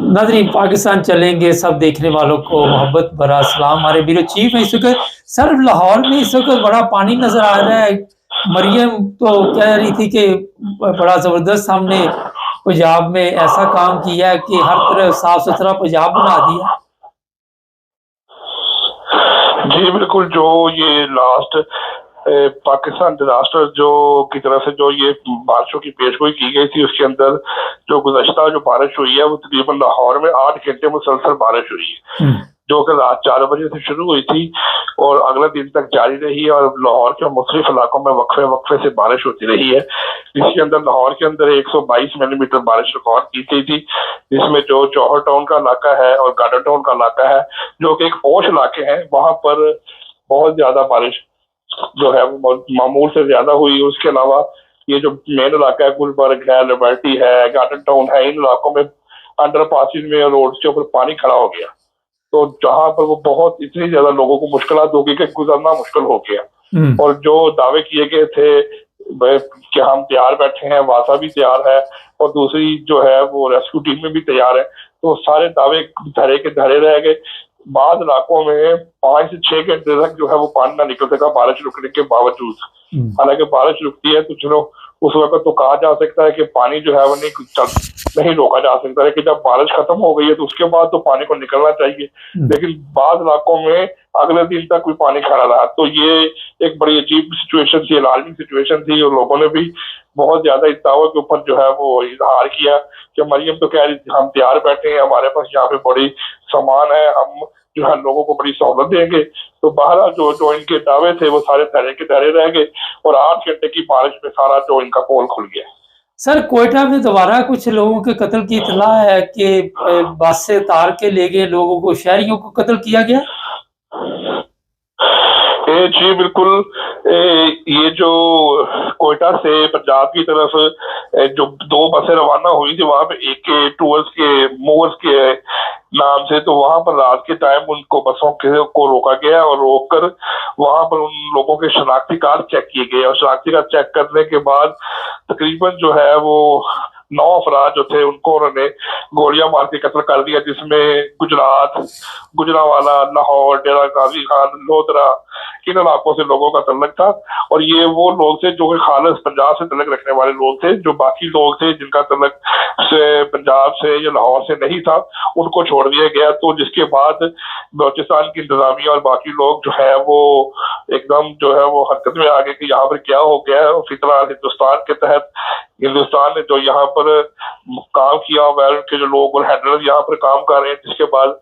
नाज़रीन पाकिस्तान चलेंगे सब देखने वालों को मोहब्बत भरा सलाम। हमारे ब्यूरो चीफ है इस वक्त सर लाहौर में इस वक्त बड़ा पानी नजर आ रहा है। मरियम तो कह रही थी कि बड़ा जबरदस्त हमने पंजाब में ऐसा काम किया है कि हर तरफ साफ सुथरा पंजाब बना दिया। जी बिल्कुल, जो ये लास्ट पाकिस्तान डिजास्टर जो की तरफ से जो ये बारिशों की पेशगोई की गई थी, उसके अंदर जो गुज़श्ता जो बारिश हुई है वो तकरीबन लाहौर में 8 घंटे मुसलसल बारिश हुई है, जो कि रात 4 बजे से शुरू हुई थी और अगले दिन तक जारी रही है। और लाहौर के मुख्तलिफ इलाकों में वक्फे वक्फे से बारिश होती रही है। इसके अंदर लाहौर के अंदर 122 मिलीमीटर बारिश रिकॉर्ड की गई थी, जिसमें जो जौहर टाउन का इलाका है और गार्डन टाउन का इलाका है, जो कि एक पोश इलाके हैं, वहां पर बहुत ज्यादा बारिश जो है वो मामूल से ज्यादा हुई। उसके अलावा ये जो मेन इलाका है, गुलबर्ग है, लिबर्टी है, गार्डन टाउन है, इन इलाकों में अंडर पासिस में रोड के ऊपर पानी खड़ा हो गया, तो जहां पर वो बहुत इतनी ज्यादा लोगों को मुश्किलात होगी कि गुजरना मुश्किल हो गया। और जो दावे किए गए थे कि हम तैयार बैठे हैं, वासा भी तैयार है और दूसरी जो है वो रेस्क्यू टीम में भी तैयार है, तो सारे दावे धरे के धरे रह गए। बाद इलाकों में 5 से 6 घंटे तक जो है वो पानी ना निकल सका बारिश रुकने के बावजूद। हालांकि बारिश रुकती है तो चलो उस वक्त तो कहा जा सकता है कि पानी जो है वो नहीं रोका जा सकता है कि जब बारिश खत्म हो गई है तो उसके बाद तो पानी को निकलना चाहिए, लेकिन बाद इलाकों में अगले दिन तक कोई पानी खड़ा रहा। तो ये एक बड़ी अजीब सिचुएशन थी, अलार्मिंग सिचुएशन थी, और लोगों ने भी बहुत ज्यादा इस दावे के ऊपर जो है वो इजहार किया कि मरियम तो कह रही थी हम तैयार बैठे हैं, हमारे पास यहाँ पे बड़ी सामान है, हम जो है लोगों को बड़ी सहूलत देंगे। तो बहरहाल जो जो इनके दावे थे वो सारे धरे के धरे रह गए और 8 घंटे की बारिश में सारा जो इनका पोल खुल गया। सर कोयटा में दोबारा कुछ लोगों के कत्ल की इतला है कि बस से उतार के ले गए लोगों को, शहरियों को कत्ल किया गया। जी बिल्कुल, ये जो कोयटा से पंजाब की तरफ जो 2 बसें रवाना हुई थी, वहां पे एक टूवर्स के मूवर्स के नाम से, तो वहां पर रात के टाइम उनको बसों को रोका गया और रोककर वहां पर उन लोगों के शनाख्ती कार्ड चेक किए गए और शनाख्ती कार्ड चेक करने के बाद तकरीबन जो है वो 9 अफराद जो थे उनको उन्होंने गोलियां मार के कत्ल कर दिया, जिसमें गुजरात, गुजरावाला, लाहौर, डेरा गाजी खान, लोधरा, इन इलाकों से लोगों का तल्लक था। और ये वो लोग थे जो कि खालिस पंजाब से तल्लक रखने वाले लोग थे। जो बाकी लोग थे जिनका तल्लक से पंजाब से या लाहौर से नहीं था, उनको छोड़ दिया गया। तो जिसके बाद बलूचिस्तान की इंतजामिया और बाकी लोग जो है वो एकदम जो है वो हरकत में आ गए कि यहाँ पर क्या हो गया है। फिलहाल हिंदुस्तान के तहत हिंदुस्तान ने जो यहाँ पर काम किया हुआ है, उनके जो लोग और हैंडलर यहाँ पर काम कर रहे हैं, जिसके बाद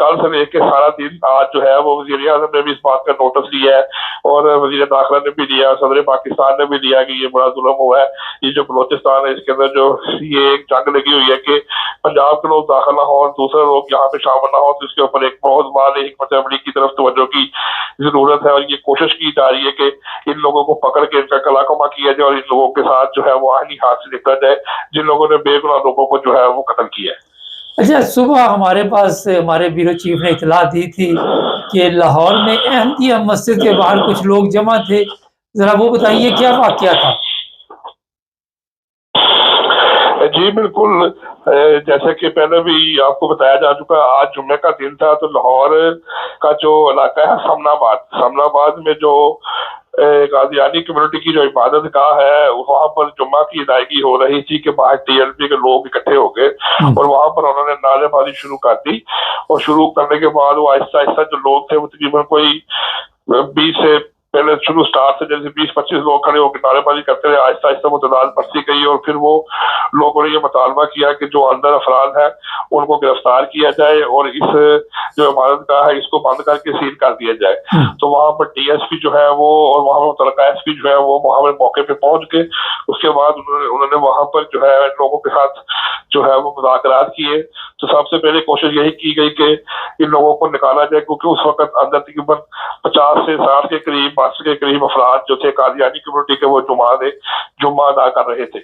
कल से लेकर सारा दिन आज जो है वो वज़ीर आज़म ने भी इस बात का नोटिस लिया है और वज़ीर दाखिला ने भी लिया, सदर पाकिस्तान ने भी लिया कि ये बड़ा जुल्म हुआ है। ये जो बलूचिस्तान है इसके अंदर जो ये एक जंग लगी हुई है कि पंजाब के लोग दाखिल ना हो और दूसरे लोग यहाँ पे शामिल ना हो, तो इसके ऊपर एक बहुत बड़ी हिकमत अमली की तरफ तवज्जो की जरूरत है। और ये कोशिश की जा रही है कि इन लोगों को पकड़ के इनका कलाकमा किया जाए और इन लोगों के साथ जो है वो आईनी हाथ से निकला जाए जिन लोगों ने बेगुनाह लोगों को जो है वो कत्ल किया है। अच्छा, सुबह हमारे पास हमारे ब्यूरो चीफ ने इतला दी थी कि लाहौर में अहमदिया मस्जिद के बाहर कुछ लोग जमा थे, जरा वो बताइए क्या वाकया था। जी बिल्कुल, जैसे कि पहले भी आपको बताया जा चुका, आज जुम्मे का दिन था, तो लाहौर का जो इलाका है समनाबाद में जो कादियानी कम्युनिटी की जो इबादत गाह है, वहां पर जुम्मा की अदायगी हो रही थी कि बाहर टीएलपी के लोग इकट्ठे हो गए और वहां पर उन्होंने नारेबाजी शुरू कर दी। और शुरू करने के बाद वो आहिस्ता आहिस्ता जो लोग थे वो तकरीबन कोई 20 से पहले शुरू स्टार्ट से जैसे 20-25 लोग खड़े होकर नारेबाजी करते रहे, आहिस्ता आहिस्ता वो तादाद बढ़ती गई और फिर वो लोगों ने ये मुतालबा किया कि जो अंदर अफराद है उनको गिरफ्तार किया जाए और इस जो इमारत का है इसको बंद करके सील कर दिया जाए। तो वहां पर डीएसपी जो है वो और वहां पर मुतलका एसपी जो है वो वहां पर मौके पे पहुंच के उसके बाद उन्होंने वहां पर जो है लोगों के साथ जो है वो मुज़ाकरात किए। तो सबसे पहले कोशिश यही की गई कि इन लोगों को निकाला जाए, क्योंकि उस वक्त अंदर तकरीबन 50 से 60 के करीब 5 के करीब अफराद जो थे कादियानी कम्युनिटी के, वो जुम्मा अदा कर रहे थे।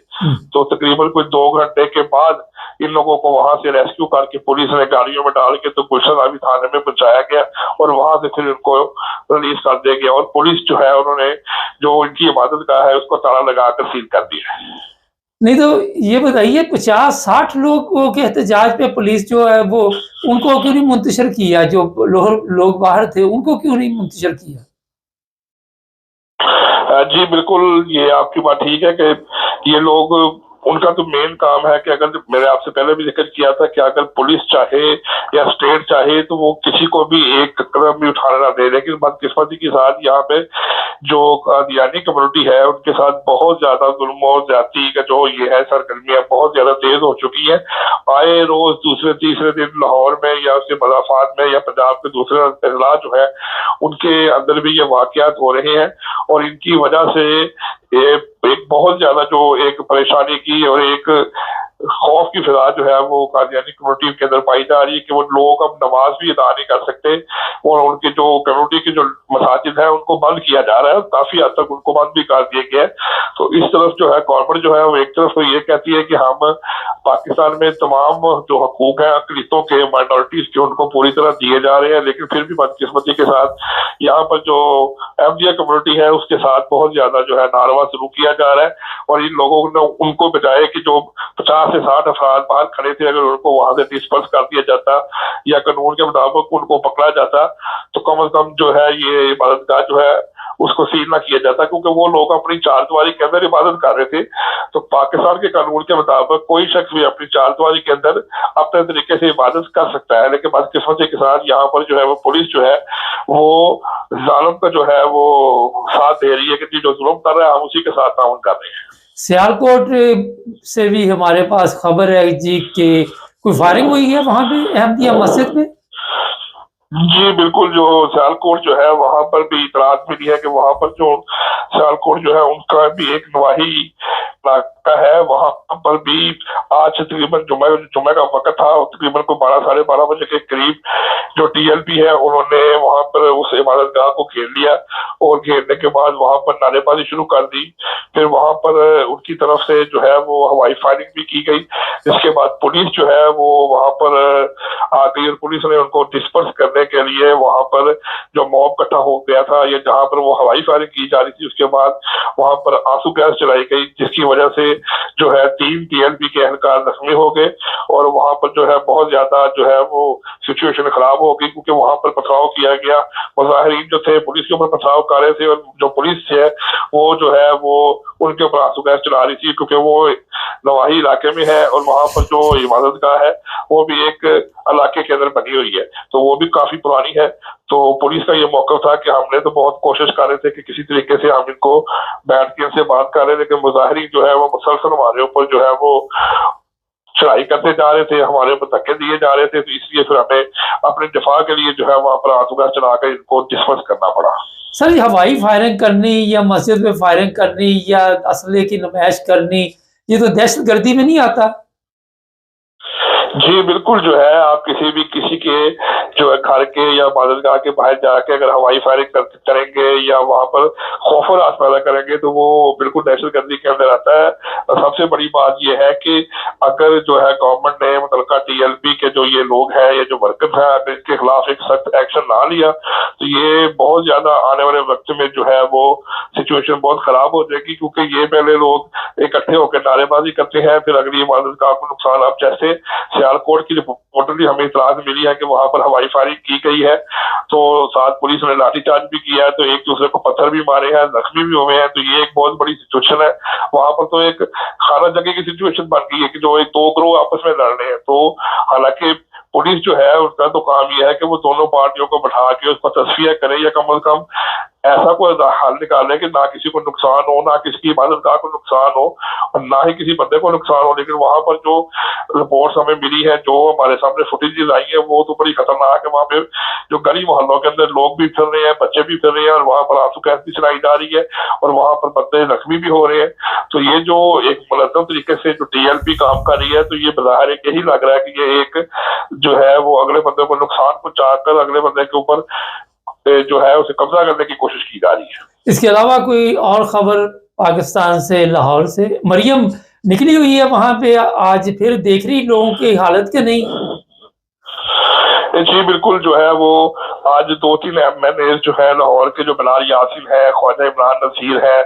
तो तकरीबन कोई 2 घंटे के बाद इन लोगों को वहां से रेस्क्यू करके पुलिस ने गाड़ियों में डाल के तो गुलशन अभी थाने में पहुंचाया गया और वहां से फिर इनको रिलीज कर दिया गया। और पुलिस जो है उन्होंने जो इनकी इबादत गाह है उसको ताला लगाकर सील कर दिया। नहीं तो ये बताइए 50-60 लोगों के एहतजाज पे पुलिस जो है वो उनको क्यों नहीं मुंतशिर किया, जो लोग बाहर थे उनको क्यों नहीं मुंतशिर किया? जी बिल्कुल, ये आपकी बात ठीक है कि ये लोग, उनका तो मेन काम है कि अगर, मैंने आपसे पहले भी जिक्र किया था कि अगर पुलिस चाहे या स्टेट चाहे तो वो किसी को भी एक कदम भी उठाना ना दे, लेकिन बदकिस्मती के साथ यहाँ पे जो कादियानी कम्युनिटी है उनके साथ बहुत ज्यादा जुल्म और ज्यादती का जो ये है सरगर्मियां बहुत ज्यादा तेज हो चुकी है। आए रोज दूसरे तीसरे दिन लाहौर में या उसके मजाफात में या पंजाब के दूसरे अजला जो है उनके अंदर भी ये वाकयात हो रहे हैं, और इनकी वजह से ये एक बहुत ज्यादा जो एक परेशानी की और एक खौफ की फिजा जो है वो कादियानी कम्युनिटी के अंदर पाई जा रही है कि वो लोग अब नमाज भी अदा नहीं कर सकते, और उनके जो कम्युनिटी के जो मसाजिद है उनको बंद किया जा रहा है, काफी हद तक उनको बंद भी कर दिया गया है। तो इस तरफ जो है गवर्नमेंट जो है वो एक तरफ तो ये कहती है कि हम पाकिस्तान में तमाम जो हकूक है अकलियतों के, माइनॉरिटीज के, उनको पूरी तरह दिए जा रहे हैं, लेकिन फिर भी बदकिस्मती के साथ यहाँ पर जो अहमदिया कम्युनिटी है उसके साथ बहुत ज्यादा जो है नारवा सलूक किया जा रहा है, और इन लोगों ने उनको बजाय कि जो 50 से 60 अफराद बाहर खड़े थे अगर उनको वहां से डिस्पर्स कर दिया जाता या कानून के मुताबिक उनको पकड़ा जाता तो कम से कम जो है ये इबादतगाह जो है उसको सील ना किया जाता, क्योंकि वो लोग अपनी चारदीवारी के अंदर इबादत कर रहे थे। तो पाकिस्तान के कानून के मुताबिक कोई शख्स भी अपनी चारदीवारी के अंदर अपने तरीके से इबादत कर सकता है, लेकिन बदकिस्मती के साथ यहाँ पर जो है वो पुलिस जो है वो जालिम का जो है वो साथ दे रही है कि जो जुल्म कर रहा है हम उसी के साथ ताउन कर रहे हैं। सियालकोट से भी हमारे पास खबर है जी कि कोई फायरिंग हुई है वहां पे अहमदिया मस्जिद में। जी बिल्कुल, जो सियालकोट जो है वहां पर भी इतलात मिली है कि वहां पर जो सियालकोट जो है उनका भी एक नवाही इलाका है, वहां पर भी आज तकरीबन जुम्मे का वक्त था, तकरीबन को 12-12:30 बजे के करीब जो टीएलपी है उन्होंने वहां पर उस इबादतगाह को घेर लिया, और घेरने के बाद वहां पर नारेबाजी शुरू कर दी। फिर वहां पर उनकी तरफ से जो है वो हवाई फायरिंग भी की गई, जिसके बाद पुलिस जो है वो वहां पर आ गई और पुलिस ने उनको डिस्पर्स करने के लिए वहां पर जो मॉब इकट्ठा हो गया था या जहां पर वो हवाई फायरिंग की जा रही थी उसके बाद वहां पर आंसू गैस चलाई गई, जिसकी वजह से जो है 3 टीएलपी के एहलकार जख्मी हो गए, और वहां पर जो है बहुत ज्यादा जो है वो सिचुएशन खराब हो गई, क्योंकि वहां पर पथराव किया गया। मुजाहिरीन जो थे पुलिस के ऊपर पथराव कर रहे थे, और जो पुलिस है वो जो है वो उनके ऊपर आंसू गैस चला रही थी, क्योंकि वो नवाही इलाके में है और वहां पर जो इबादतगाह है वो भी एक इलाके के अंदर बनी हुई है, तो वो भी काफी पुरानी है। तो पुलिस का ये मौका था कि हमने तो बहुत कोशिश कर रहे थे कि किसी तरीके से हम इनको बैठ के इनसे बात कर रहे, लेकिन मुजाहिरीन जो है वो मुसलसल हमारे ऊपर जो है वो चढ़ाई करते जा रहे थे, हमारे ऊपर धक्के दिए जा रहे थे, तो इसलिए फिर हमें अपने दिफा के लिए जो है वहां पर आंसू गैस चलाकर इनको डिस्पर्स करना पड़ा। सर हवाई फायरिंग करनी या मस्जिद में फायरिंग करनी या असले की नुमाइश करनी ये तो दहशत गर्दी में नहीं आता। जी बिल्कुल, जो है आप किसी के जो है घर के या इबादतगाह के बाहर जाके अगर हवाई फायरिंग करेंगे या वहां पर खौफ और रास पैदा करेंगे तो वो बिल्कुल दहशतगर्दी के अंदर आता है। और सबसे बड़ी बात ये है कि अगर जो है गवर्नमेंट ने मुतलका टीएलपी के जो ये लोग हैं, ये जो वर्कर्स हैं, अगर इसके खिलाफ एक सख्त एक्शन ना लिया तो ये बहुत ज्यादा आने वाले वक्त में जो है वो सिचुएशन बहुत खराब हो जाएगी, क्योंकि ये पहले लोग इकट्ठे होकर नारेबाजी करते हैं, फिर अगली इबादतगाह को नुकसान। अब जैसे सियालकोट की रिपोर्टली हमें इतलात मिली है कि वहां पर हवाई फायरिंग की गई है, तो साथ पुलिस ने लाठीचार्ज भी किया है, तो एक दूसरे को पत्थर भी मारे हैं, जख्मी भी हुए हैं, तो ये एक बहुत बड़ी सिचुएशन है। वहां पर तो एक खाना जगह की सिचुएशन बन गई है कि जो एक 2 ग्रोह आपस में लड़ रहे हैं। तो हालांकि पुलिस जो है उसका तो काम यह है कि वो दोनों पार्टियों को बैठा के उसका तस्फिया करे या कम से कम ऐसा कोई हल निकाले कि ना किसी को नुकसान हो, ना किसी की इबादतगाह को नुकसान हो और ना ही किसी बंदे को नुकसान हो। लेकिन वहां पर जो रिपोर्ट्स हमें मिली है, जो हमारे सामने फुटेजेस आई है, वो तो बड़ी खतरनाक है। वहां पे जो गली मोहल्लों के अंदर लोग भी फिर रहे हैं, बच्चे भी फिर रहे हैं, और वहां पर आंसू गैस भी चलाई जा रही है और वहां पर बंदे जख्मी भी हो रहे हैं। तो ये जो एक मुनज़्ज़म तरीके से जो टीएलपी काम कर रही है, तो ये बज़ाहिर यही लग रहा है कि ये एक जो है वो अगले बंदे को नुकसान पहुंचाकर अगले बंदे के ऊपर जो है उसे कब्जा करने की कोशिश की जा रही है। इसके अलावा कोई और खबर पाकिस्तान से, लाहौर से? मरियम निकली हुई है वहां पे, आज फिर देख रही लोगों की हालत के नहीं? جی بالکل جو ہے وہ آج 2-3 MNA جو ہے لاہور کے، جو بلال یاسین ہے، خواجہ عمران نذیر ہے،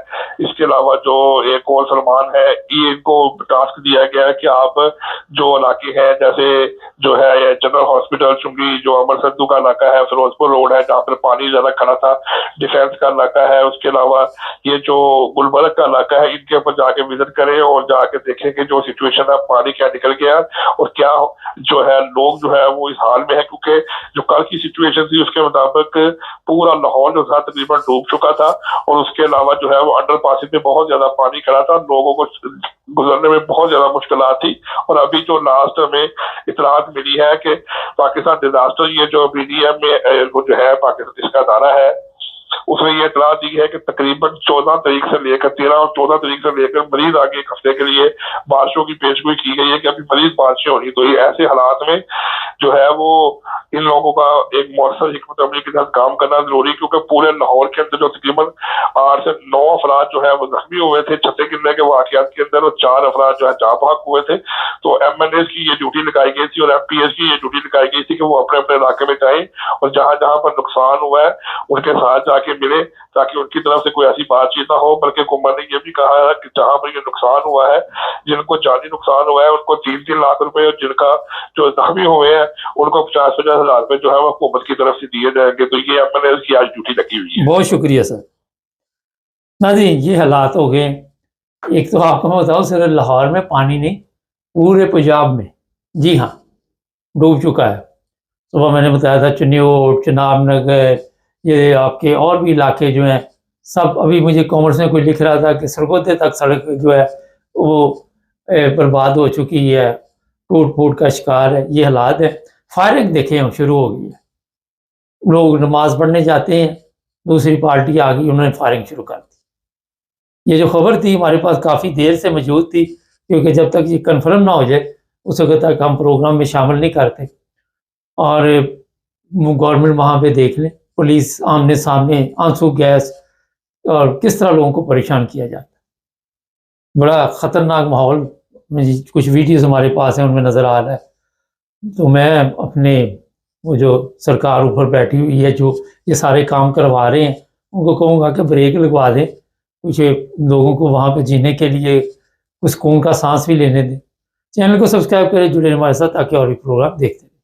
اس کے علاوہ جو ایک اور سلمان ہے، یہ ان کو ٹاسک دیا گیا ہے کہ آپ جو علاقے ہیں جیسے جو ہے جنرل ہاسپٹل چنگی، جو امر سدو کا علاقہ ہے، فیروز پور روڈ ہے جہاں پر پانی زیادہ کھڑا تھا، ڈیفینس کا علاقہ ہے، اس کے علاوہ یہ جو گلبرگ کا علاقہ ہے، ان کے اوپر جا کے وزٹ کریں اور جا کے دیکھیں کہ جو سچویشن ہے پانی کیا نکل گیا اور کیا جو ہے لوگ جو ہے وہ اس حال میں ہے، کیونکہ جو کل کی سچویشن تھی اس کے مطابق پورا لاہور جو تھا تقریباً ڈوب چکا تھا، اور اس کے علاوہ جو ہے وہ انڈر پاسنگ میں بہت زیادہ پانی کھڑا تھا، لوگوں کو گزرنے میں بہت زیادہ مشکلات تھی۔ اور ابھی جو لاسٹ میں اطلاعات ملی ہے کہ پاکستان ڈیزاسٹر یہ جو BDM میں جو ہے پاکستان اس کا ادارہ ہے، اس نے یہ اطلاع دی ہے کہ تقریباً 14 تاریخ سے لے کر 13 اور 14 تاریخ سے لے کر مزید آگے ایک ہفتے کے لیے بارشوں کی پیشگوئی کی گئی ہے کہ ابھی مزید بارشیں ہونی، تو یہ ایسے حالات میں جو ہے وہ ان لوگوں کا ایک مؤثر حکمت عملی کے ساتھ کام کرنا ضروری، کیونکہ پورے لاہور کے اندر جو تقریباً 8 سے 9 افراد جو ہے وہ زخمی ہوئے تھے چھتے گرنے کے واقعات کے اندر، اور 4 افراد جو ہے جاں بحق ہوئے تھے۔ تو MNA کی یہ ڈیوٹی لگائی گئی تھی اور MPs کی یہ ڈیوٹی لگائی گئی تھی کہ وہ اپنے اپنے علاقے میں جائیں اور جہاں جہاں پر نقصان ہوا ہے ان کے ساتھ جا کے ملے، تاکہ ان کی طرف سے کوئی ایسی بات چیت نہ ہو۔ بلکہ حکومت نے یہ بھی کہا ہے کہ جہاں پر یہ نقصان ہوا ہے، جن کو جانی نقصان ہوا ہے ان کو 3-3 لاکھ روپے، اور جن کا جو زخمی ہوئے ہیں ان کو 50-50 ہزار روپے جو ہے وہ حکومت کی طرف سے دیے جائیں گے۔ تو یہ MNA کی آج ڈیوٹی لگی ہوئی ہے۔ بہت شکریہ سر۔ ناظرین یہ حالات ہو گئے، ایک تو آپ کو میں بتاؤں صرف لاہور میں پانی نہیں، پورے پنجاب میں جی ہاں ڈوب چکا ہے۔ صبح میں نے بتایا تھا چنیوٹ، چناب نگر، یہ آپ کے اور بھی علاقے جو ہیں سب، ابھی مجھے کامرس میں کوئی لکھ رہا تھا کہ سرگودے تک سڑک جو ہے وہ برباد ہو چکی ہے، ٹوٹ پھوٹ کا شکار ہے، یہ حالات ہے۔ فائرنگ دیکھیں ہم شروع ہو گئی ہے، لوگ نماز پڑھنے جاتے ہیں، دوسری پارٹی آ گئی، انہوں نے فائرنگ شروع کر دی۔ یہ جو خبر تھی ہمارے پاس کافی دیر سے موجود تھی، کیونکہ جب تک یہ کنفرم نہ ہو جائے اس وقت تک ہم پروگرام میں شامل نہیں کرتے۔ اور گورنمنٹ وہاں پہ دیکھ لیں، پولیس آمنے سامنے، آنسو گیس، اور کس طرح لوگوں کو پریشان کیا جاتا ہے، بڑا خطرناک ماحول۔ کچھ ویڈیوز ہمارے پاس ہیں ان میں نظر آ رہا ہے۔ تو میں اپنے وہ جو سرکار اوپر بیٹھی ہوئی ہے جو یہ سارے کام کروا رہے ہیں ان کو کہوں گا کہ بریک لگوا دیں، کچھ لوگوں کو وہاں پہ جینے کے لیے کچھ سکون کا سانس بھی لینے دیں۔ چینل کو سبسکرائب کریں، جڑے ہمارے ساتھ تاکہ اور بھی پروگرام دیکھتے ہیں۔